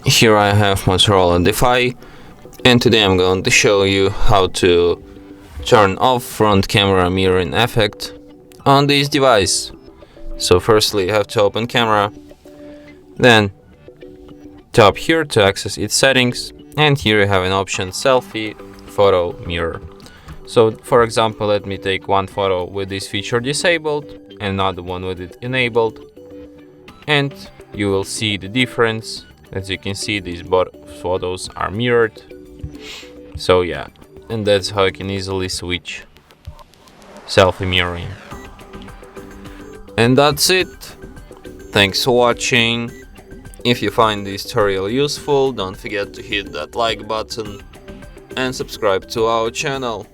Here I have Motorola Defy, and today I'm going to show you how to turn off front camera mirroring effect on this device. So firstly you have to open camera, then tap here to access its settings, and here you have an option selfie photo mirror. So for example, let me take one photo with this feature disabled and another one with it enabled, and you will see the difference. As you can see, these both photos are mirrored. So yeah, and that's how you can easily switch selfie mirroring. And that's it. Thanks for watching. If you find this tutorial useful, don't forget to hit that like button and subscribe to our channel.